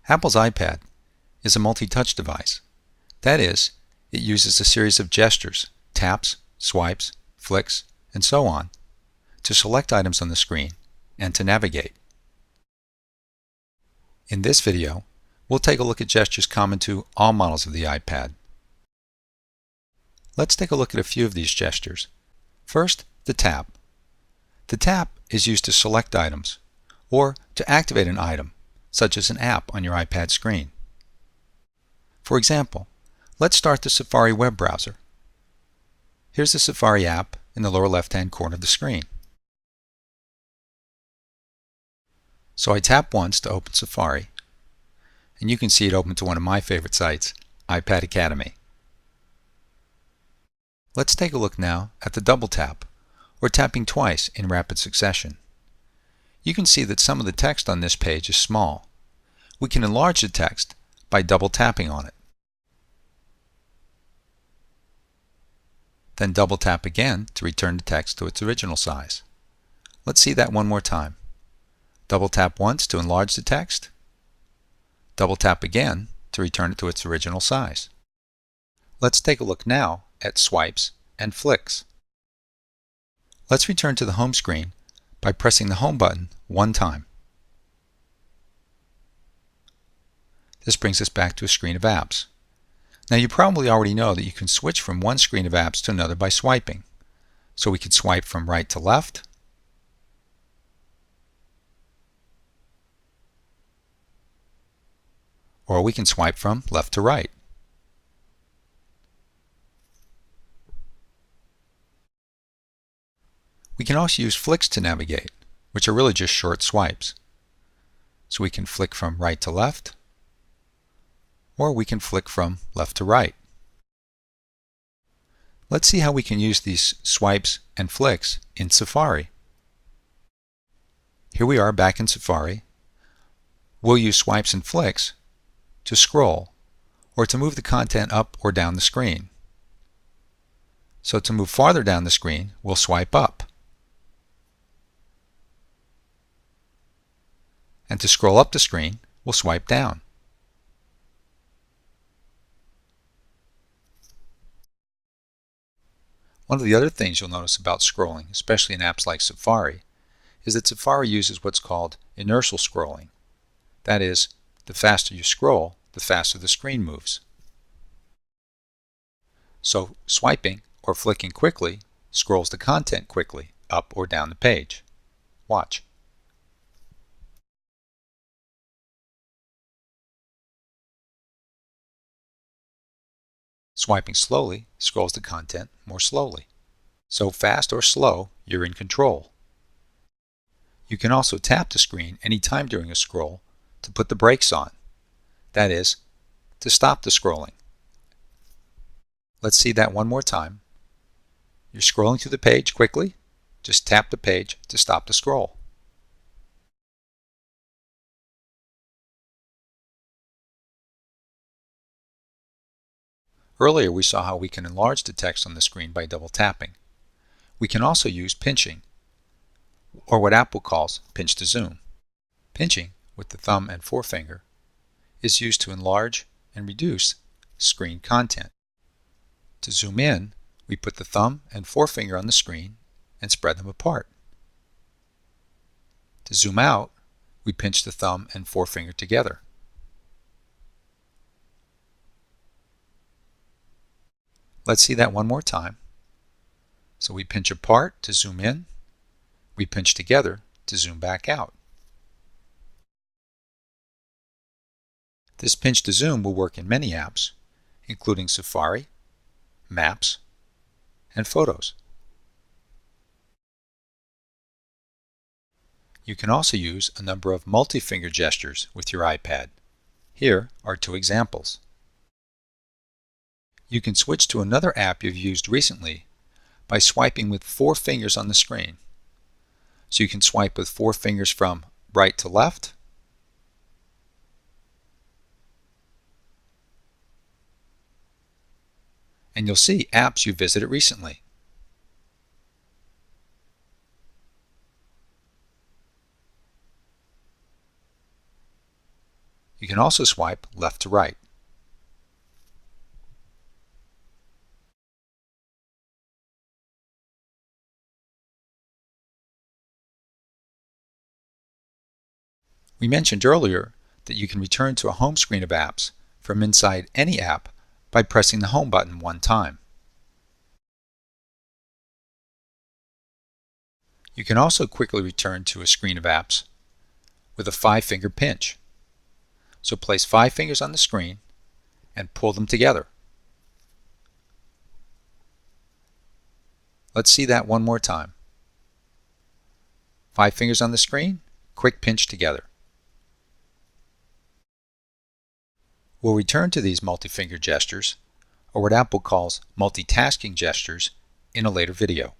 Apple's iPad is a multi-touch device. That is, it uses a series of gestures, taps, swipes, flicks, and so on, to select items on the screen and to navigate. In this video, we'll take a look at gestures common to all models of the iPad. Let's take a look at a few of these gestures. First, the tap. The tap is used to select items or to activate an item, such as an app on your iPad screen. For example, let's start the Safari web browser. Here's the Safari app in the lower left-hand corner of the screen. So I tap once to open Safari, and you can see it open to one of my favorite sites, iPad Academy. Let's take a look now at the double tap, or tapping twice in rapid succession. You can see that some of the text on this page is small. We can enlarge the text by double tapping on it. Then double tap again to return the text to its original size. Let's see that one more time. Double tap once to enlarge the text. Double tap again to return it to its original size. Let's take a look now at swipes and flicks. Let's return to the home screen by pressing the home button one time. This brings us back to a screen of apps. Now you probably already know that you can switch from one screen of apps to another by swiping. So we can swipe from right to left, or we can swipe from left to right. We can also use flicks to navigate, which are really just short swipes. So we can flick from right to left, or we can flick from left to right. Let's see how we can use these swipes and flicks in Safari. Here we are back in Safari. We'll use swipes and flicks to scroll or to move the content up or down the screen. So to move farther down the screen, we'll swipe up. And to scroll up the screen, we'll swipe down. One of the other things you'll notice about scrolling, especially in apps like Safari, is that Safari uses what's called inertial scrolling. That is, the faster you scroll, the faster the screen moves. So swiping or flicking quickly scrolls the content quickly up or down the page. Watch. Swiping slowly scrolls the content more slowly. So fast or slow, you're in control. You can also tap the screen anytime during a scroll to put the brakes on. That is, to stop the scrolling. Let's see that one more time. You're scrolling through the page quickly. Just tap the page to stop the scroll. Earlier we saw how we can enlarge the text on the screen by double tapping. We can also use pinching, or what Apple calls pinch to zoom. Pinching, with the thumb and forefinger, is used to enlarge and reduce screen content. To zoom in, we put the thumb and forefinger on the screen and spread them apart. To zoom out, we pinch the thumb and forefinger together. Let's see that one more time. So we pinch apart to zoom in, we pinch together to zoom back out. This pinch to zoom will work in many apps, including Safari, Maps, and Photos. You can also use a number of multi-finger gestures with your iPad. Here are two examples. You can switch to another app you've used recently by swiping with 4 fingers on the screen. So you can swipe with 4 fingers from right to left, and you'll see apps you visited recently. You You can also swipe left to right. We mentioned earlier that you can return to a home screen of apps from inside any app by pressing the Home button one time. You can also quickly return to a screen of apps with a 5-finger pinch. So place 5 fingers on the screen and pull them together. Let's see that one more time. 5 fingers on the screen, quick pinch together. We'll return to these multi-finger gestures, or what Apple calls multitasking gestures, in a later video.